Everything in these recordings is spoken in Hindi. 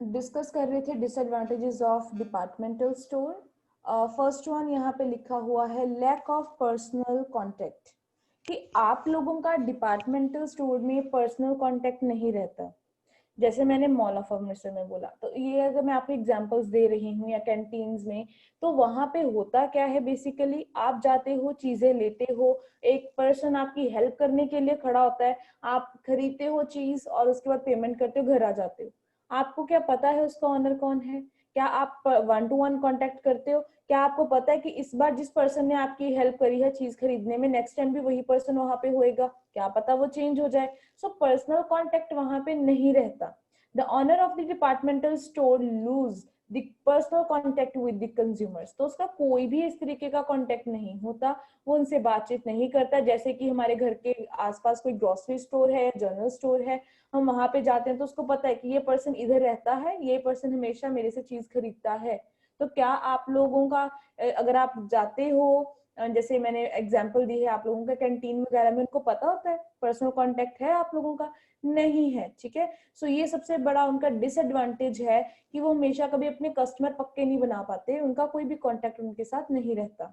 डिस्कस कर रहे थे disadvantages of departmental store. First one यहाँ पे लिखा हुआ है लैक ऑफ पर्सनल कांटेक्ट, कि आप लोगों का डिपार्टमेंटल स्टोर में पर्सनल कांटेक्ट नहीं रहता। जैसे मैंने मॉल ऑफ अमृतसर में बोला, तो ये अगर मैं आपको एग्जांपल्स दे रही हूँ या कैंटीन्स में, तो वहां पे होता क्या है, बेसिकली आप जाते हो, चीजें लेते हो, एक पर्सन आपकी हेल्प करने के लिए खड़ा होता है, आप खरीदते हो चीज और उसके बाद पेमेंट करते हो, घर आ जाते हो। आपको क्या पता है उसका ऑनर कौन है? क्या आप वन टू वन कॉन्टेक्ट करते हो? क्या आपको पता है कि इस बार जिस पर्सन ने आपकी हेल्प करी है चीज खरीदने में, नेक्स्ट टाइम भी वही पर्सन वहां पे होएगा? क्या पता वो चेंज हो जाए। सो पर्सनल कांटेक्ट वहां पे नहीं रहता। The owner of the departmental store lose the personal contact with the consumers. तो उसका कोई भी इस तरीके का कांटेक्ट नहीं होता, वो उनसे बातचीत नहीं करता। जैसे कि हमारे घर के आसपास कोई ग्रोसरी स्टोर है, जनरल स्टोर है, हम वहां पे जाते हैं तो उसको पता है कि ये पर्सन इधर रहता है, ये पर्सन हमेशा मेरे से चीज खरीदता है। तो क्या आप लोगों का अगर आप जाते हो, जैसे मैंने एग्जांपल दी है, आप लोगों का कैंटीन वगैरह में उनको पता होता है पर्सनल कांटेक्ट है आप लोगों का? नहीं है। ठीक है, सो ये सबसे बड़ा उनका डिसएडवांटेज है कि वो हमेशा कभी अपने कस्टमर पक्के नहीं बना पाते, उनका कोई भी कांटेक्ट उनके साथ नहीं रहता।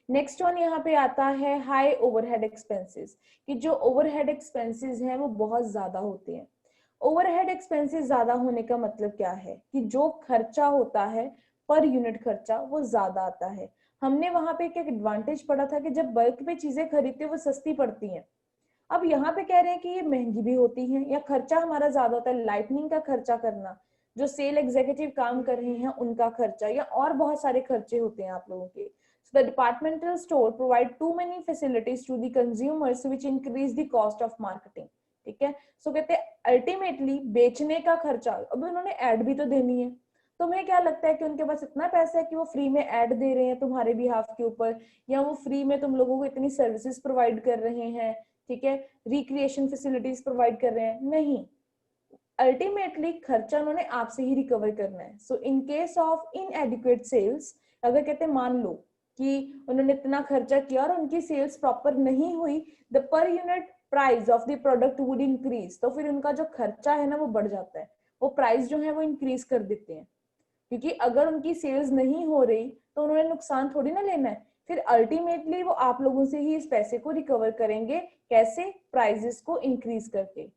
नेक्स्ट वन यहाँ पे आता है हाई ओवरहेड एक्सपेंसेस, कि जो ओवरहेड एक्सपेंसेस हैं वो बहुत ज्यादा होते हैं। ओवरहेड एक्सपेंसेस ज्यादा होने का मतलब क्या है, कि जो खर्चा होता है पर यूनिट खर्चा वो ज्यादा आता है। हमने वहां पे एक एडवांटेज पढ़ा था कि जब बल्क पे चीजें खरीदते वो सस्ती पड़ती हैं। अब यहाँ पे कह रहे हैं कि ये महंगी भी होती हैं या खर्चा हमारा ज्यादा होता है, लाइटनिंग का खर्चा करना, जो सेल एग्जीक्यूटिव काम कर रहे हैं उनका खर्चा, या और बहुत सारे खर्चे होते हैं आप लोगों के। So the departmental store provide too many facilities to the consumers which increase the cost of marketing. ठीक है, सो कहते हैं अल्टीमेटली बेचने का खर्चा, अब उन्होंने एड भी तो देनी है। तुम्हें क्या लगता है कि उनके पास इतना पैसा है कि वो फ्री में एड दे रहे हैं तुम्हारे बिहाफ के ऊपर, या वो फ्री में तुम लोगों को इतनी सर्विसेज प्रोवाइड कर रहे हैं, ठीक है, रिक्रिएशन फैसिलिटीज प्रोवाइड कर रहे हैं? नहीं, अल्टीमेटली खर्चा उन्होंने आपसे ही रिकवर करना है। So in case of inadequate sales, अगर कहते हैं मान लो कि उन्होंने इतना खर्चा किया और उनकी सेल्स प्रॉपर नहीं हुई, the per unit price of the product would increase, तो फिर उनका जो खर्चा है ना वो बढ़ जाता है, वो प्राइस जो है वो इंक्रीज कर देते हैं। क्योंकि अगर उनकी सेल्स नहीं हो रही तो उन्होंने नुकसान थोड़ी ना लेना है, फिर अल्टीमेटली वो आप लोगों से ही इस पैसे को रिकवर करेंगे। कैसे? प्राइजेस को इंक्रीज करके।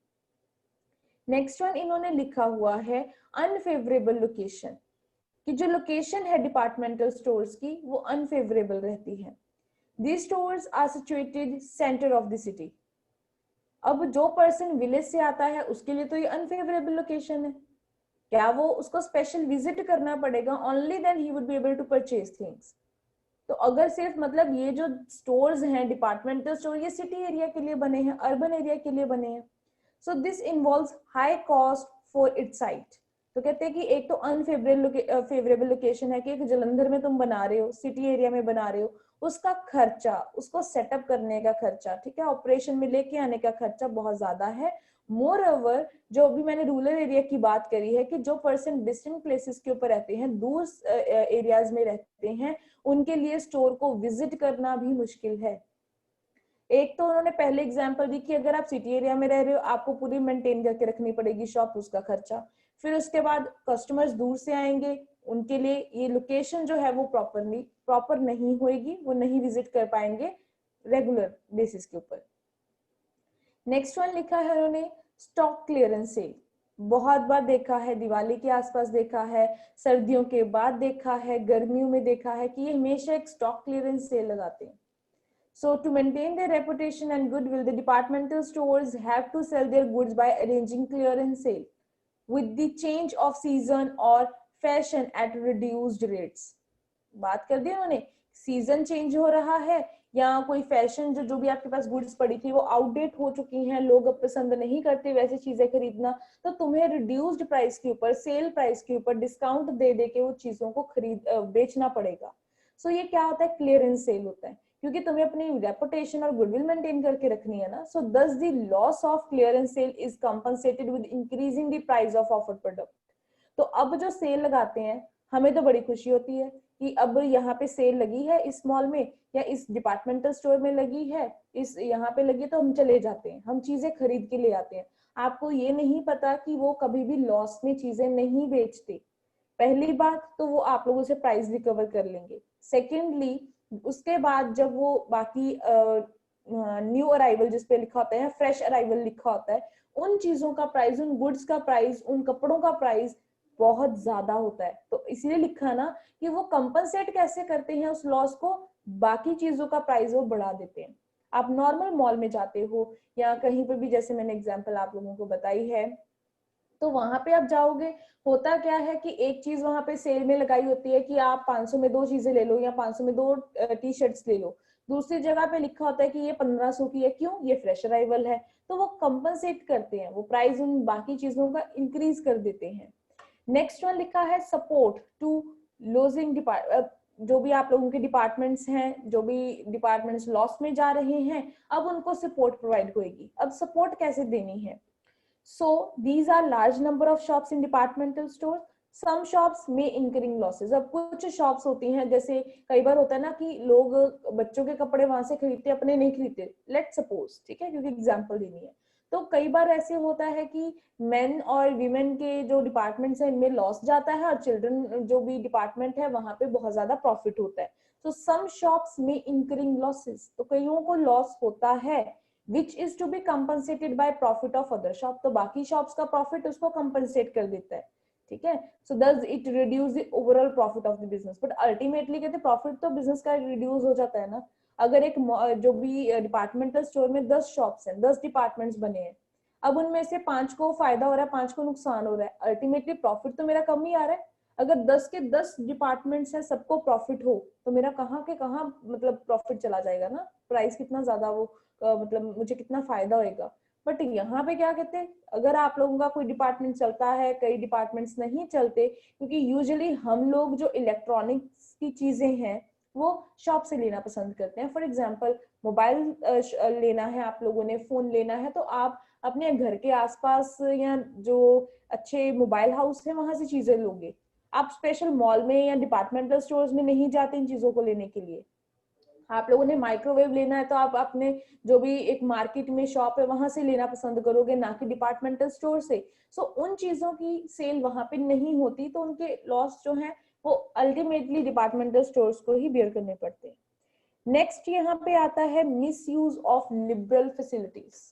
नेक्स्ट वन इन्होंने लिखा हुआ है अनफेवरेबल लोकेशन, कि जो लोकेशन है डिपार्टमेंटल स्टोर्स की वो अनफेवरेबल रहती है। These stores are situated center of the city. अब जो पर्सन विलेज से आता है उसके लिए तो ये अनफेवरेबल लोकेशन है। क्या वो उसको स्पेशल विजिट करना पड़ेगा? Only then he would be able to purchase things. तो अगर सिर्फ मतलब ये जो स्टोर्स हैं डिपार्टमेंटल स्टोर, ये सिटी एरिया के लिए बने हैं, अर्बन एरिया के लिए बने हैं। So this involves high cost for its site. तो कहते हैं कि एक तो फेवरेबल लोकेशन है, कि एक जलंधर में तुम बना रहे हो, सिटी एरिया में बना रहे हो, उसका खर्चा, उसको सेटअप करने का खर्चा, ठीक है, ऑपरेशन में लेके आने का खर्चा बहुत ज्यादा है। मोर ओवर, जो भी मैंने रूरल एरिया की बात करी है, कि जो पर्सन डिस्टेंट प्लेसेस के ऊपर रहते हैं, दूर एरियाज में रहते हैं, उनके लिए स्टोर को विजिट करना भी मुश्किल है। एक तो उन्होंने पहले एग्जांपल दी कि अगर आप सिटी एरिया में रह रहे हो आपको पूरी मेंटेन करके रखनी पड़ेगी शॉप, उसका खर्चा। फिर उसके बाद कस्टमर्स दूर से आएंगे, उनके लिए ये लोकेशन जो है वो प्रॉपर नहीं होएगी, वो नहीं विजिट कर पाएंगे रेगुलर बेसिस के ऊपर। नेक्स्ट वन लिखा है उन्होंने स्टॉक क्लियरेंस सेल। बहुत बार देखा है, दिवाली के आसपास देखा है, सर्दियों के बाद देखा है, गर्मियों में देखा है, कि ये हमेशा एक स्टॉक क्लियरेंस सेल लगाते हैं। So to maintain their reputation and goodwill, the departmental stores have to sell their goods by arranging clearance sale with the change of season or fashion at reduced rates. बात कर दी उन्होंने, सीजन चेंज हो रहा है या कोई फैशन जो भी आपके पास गुड्स पड़ी थी वो आउटडेट हो चुकी हैं, लोग अब पसंद नहीं करते वैसी चीजें खरीदना, तो तुम्हें रिड्यूस्ड प्राइस के ऊपर, सेल प्राइस के ऊपर डिस्काउंट दे दे के वो चीजों को बेचना पड़ेगा। सो ये क्या होता है? क्लियरेंस सेल होता है, क्योंकि तुम्हें अपनी रेपुटेशन और गुडविल मेंटेन करके रखनी है ना। So thus the loss of clearance sale is compensated with increasing the price of offered product. तो अब जो सेल लगाते हैं, हमें तो बड़ी खुशी होती है कि अब यहाँ पे सेल लगी है, इस मॉल में या इस डिपार्टमेंटल स्टोर में लगी है, इस यहाँ पे लगी है, तो हम चले जाते हैं, हम चीजें खरीद के ले आते हैं। आपको ये नहीं पता कि वो कभी भी लॉस में चीजें नहीं बेचते। पहली बात तो वो आप लोगों से प्राइस रिकवर कर लेंगे। सेकेंडली उसके बाद जब वो बाकी न्यू अराइवल जिसपे लिखा होता है, फ्रेश अराइवल लिखा होता है, उन चीजों का प्राइस, उन गुड्स का प्राइस, उन कपड़ों का प्राइस बहुत ज्यादा होता है। तो इसलिए लिखा ना कि वो कंपनसेट कैसे करते हैं उस लॉस को, बाकी चीजों का प्राइस वो बढ़ा देते हैं। आप नॉर्मल मॉल में जाते हो या कहीं पर भी, जैसे मैंने एग्जांपल आप लोगों को बताई है, तो वहां पे आप जाओगे, होता क्या है कि एक चीज वहां पे सेल में लगाई होती है कि आप 500 में 2 चीजें ले लो या 500 में 2 टी शर्ट्स ले लो। दूसरी जगह पे लिखा होता है कि ये 1500 की है, क्यों? ये फ्रेश अराइवल है। तो वो कंपनसेट करते हैं, वो प्राइस उन बाकी चीजों का इंक्रीज कर देते हैं। नेक्स्ट वन लिखा है सपोर्ट टू लूजिंग डिपार्ट, जो भी आप लोगों के डिपार्टमेंट्स हैं, जो भी डिपार्टमेंट्स लॉस में जा रहे हैं, अब उनको सपोर्ट प्रोवाइड होगी। अब सपोर्ट कैसे देनी है? So these are large number of shops in departmental stores. Some shops may incurring losses. अब कुछ shops होती हैं, जैसे कई बार होता है ना कि लोग बच्चों के कपड़े वहां से खरीदते, अपने नहीं खरीदते, लेट सपोज, ठीक है, क्योंकि एग्जांपल देनी है। तो कई बार ऐसे होता है कि मेन और वीमेन के जो डिपार्टमेंट्स हैं इनमें लॉस जाता है, और चिल्ड्रन जो भी डिपार्टमेंट है वहां पे बहुत ज्यादा प्रॉफिट होता है। तो सम शॉप्स में इंकरिंग लॉसेस, तो कईयों को लॉस होता है, which is to be compensated by profit of other shop, तो बाकी शॉप्स का प्रॉफिट उसको कंपनसेट कर देता है, ठीक है। सो does it reduce the overall profit of the business, but ultimately कहते प्रॉफिट तो बिजनेस का रिड्यूस हो जाता है ना। अगर एक जो भी डिपार्टमेंटल स्टोर में 10 शॉप्स हैं, 10 डिपार्टमेंट्स बने हैं, अब उनमें से 5 को फायदा हो रहा है, 5 को नुकसान हो रहा है, अल्टीमेटली प्रॉफिट तो मेरा कम ही आ रहा है। अगर 10 के 10 डिपार्टमेंट्स हैं, सबको प्रॉफिट हो, तो मेरा कहाँ के कहाँ मतलब प्रॉफिट चला जाएगा ना, प्राइस कितना ज्यादा वो मतलब मुझे कितना फायदा होएगा। बट यहाँ पे क्या कहते हैं, अगर आप लोगों का कोई डिपार्टमेंट चलता है, कई डिपार्टमेंट्स नहीं चलते, क्योंकि यूजुअली हम लोग जो इलेक्ट्रॉनिक्स की चीजें हैं वो शॉप से लेना पसंद करते हैं। फॉर एग्जाम्पल मोबाइल लेना है आप लोगों ने, फोन लेना है, तो आप अपने घर के आसपास या जो अच्छे मोबाइल हाउस है वहां से चीजें लोगे। आप स्पेशल मॉल में या डिपार्टमेंटल स्टोर्स में नहीं जाते इन चीजों को लेने के लिए। आप लोगों ने माइक्रोवेव लेना है तो आप अपने जो भी एक मार्केट में शॉप है वहां से लेना पसंद करोगे, ना कि डिपार्टमेंटल स्टोर से। सो उन चीजों की सेल वहां पे नहीं होती, तो उनके लॉस जो है वो अल्टीमेटली डिपार्टमेंटल स्टोर्स को ही बेयर करने पड़ते हैं। नेक्स्ट यहाँ पे आता है miss use of liberal facilities.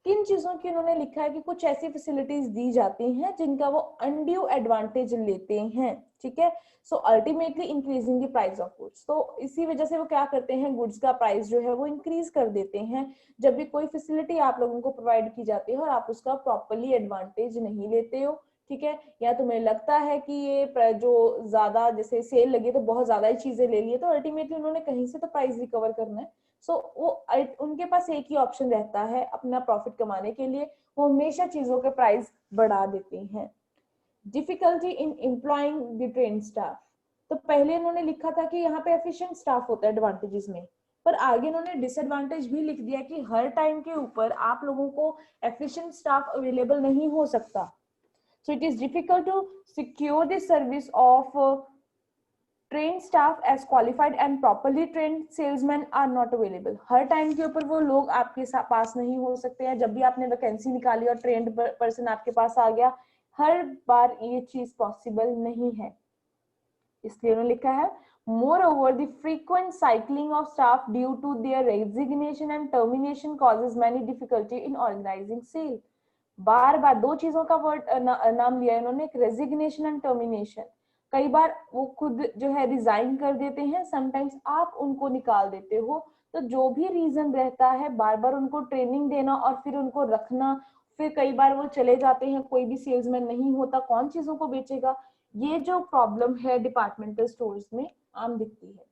किन चीजों की उन्होंने लिखा है कि कुछ ऐसी फैसिलिटीज दी जाती हैं जिनका वो अनड्यू एडवांटेज लेते हैं, ठीक है। So ultimately increasing the price of goods, तो इसी वजह से वो क्या करते हैं, गुड्स का प्राइस जो है वो इंक्रीज कर देते हैं जब भी कोई फैसिलिटी आप लोगों को प्रोवाइड की जाती है और आप उसका प्रॉपरली एडवांटेज नहीं लेते हो, ठीक है। या तुम्हें लगता है कि ये जो ज्यादा जैसे सेल लगी तो बहुत ज्यादा ही चीजें ले ली है, तो अल्टीमेटली उन्होंने कहीं से तो प्राइस रिकवर करना है। सो वो उनके पास एक ही ऑप्शन रहता है अपना प्रॉफिट कमाने के लिए, वो हमेशा चीजों के प्राइस बढ़ा देते हैं। Difficulty in employing the train staff, तो पहले इन्होंने लिखा था कि यहाँ पे एफिशिएंट स्टाफ होता है एडवांटेजेस में, पर आगे इन्होंने डिसएडवांटेज भी लिख दिया कि हर टाइम के ऊपर आप लोगों को एफिशिएंट स्टाफ अवेलेबल नहीं हो सकता। So it is difficult to secure the service of trained staff as qualified and properly trained salesmen are not available। Her time के ऊपर वो लोग आपके पास नहीं हो सकते हैं। जब भी आपने वैकेंसी निकाली और ट्रेंड पर्सन आपके पास आ गया, हर बार ये चीज पॉसिबल नहीं है, इसलिए उन्होंने लिखा है moreover the frequent cycling of staff due to their resignation and termination causes many difficulty in organizing sale। बार बार दो चीजों का वर्ड नाम लिया इन्होंने, एक रेजिग्नेशन एंड टर्मिनेशन। कई बार वो खुद जो है रिजाइन कर देते हैं, समटाइम्स आप उनको निकाल देते हो, तो जो भी रीजन रहता है बार बार उनको ट्रेनिंग देना और फिर उनको रखना, फिर कई बार वो चले जाते हैं, कोई भी सेल्समैन नहीं होता, कौन चीजों को बेचेगा, ये जो प्रॉब्लम है डिपार्टमेंटल स्टोर्स में आम दिखती है।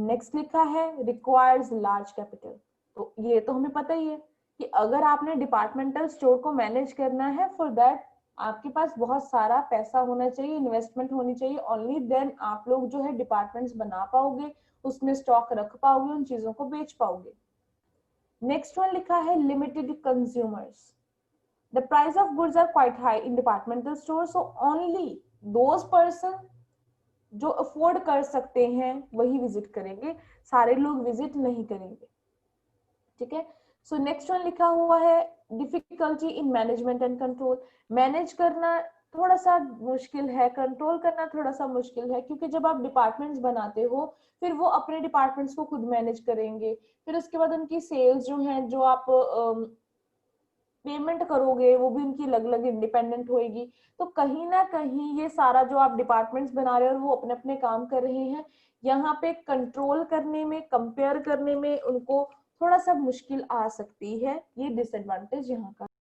नेक्स्ट लिखा है रिक्वायर्स लार्ज कैपिटल, तो ये तो हमें पता ही है कि अगर आपने डिपार्टमेंटल स्टोर को मैनेज करना है, फॉर दैट आपके पास बहुत सारा पैसा होना चाहिए, इन्वेस्टमेंट होनी चाहिए, ओनली देन आप लोग जो है डिपार्टमेंट्स बना पाओगे, उसमें स्टॉक रख पाओगे, उन चीजों को बेच पाओगे। नेक्स्ट वन लिखा है limited consumers, the price of goods are quite high in departmental store, so only those person जो अफोर्ड कर सकते हैं वही विजिट करेंगे, सारे लोग विजिट नहीं करेंगे, ठीक है। सो नेक्स्ट वन लिखा हुआ है difficulty in management and control. Manage करना थोड़ा सा मुश्किल है, कंट्रोल करना थोड़ा सा मुश्किल है, क्योंकि जब आप डिपार्टमेंट्स बनाते हो फिर वो अपने डिपार्टमेंट्स को खुद मैनेज करेंगे, फिर उसके बाद उनकी सेल्स जो है, जो आप पेमेंट करोगे वो भी उनकी अलग अलग इंडिपेंडेंट होएगी। तो कहीं ना कहीं ये सारा जो आप डिपार्टमेंट्स बना रहे हो और वो अपने अपने काम कर रहे हैं, यहाँ पे कंट्रोल करने में, कंपेयर करने में उनको थोड़ा सा मुश्किल आ सकती है। ये डिसएडवांटेज यहाँ का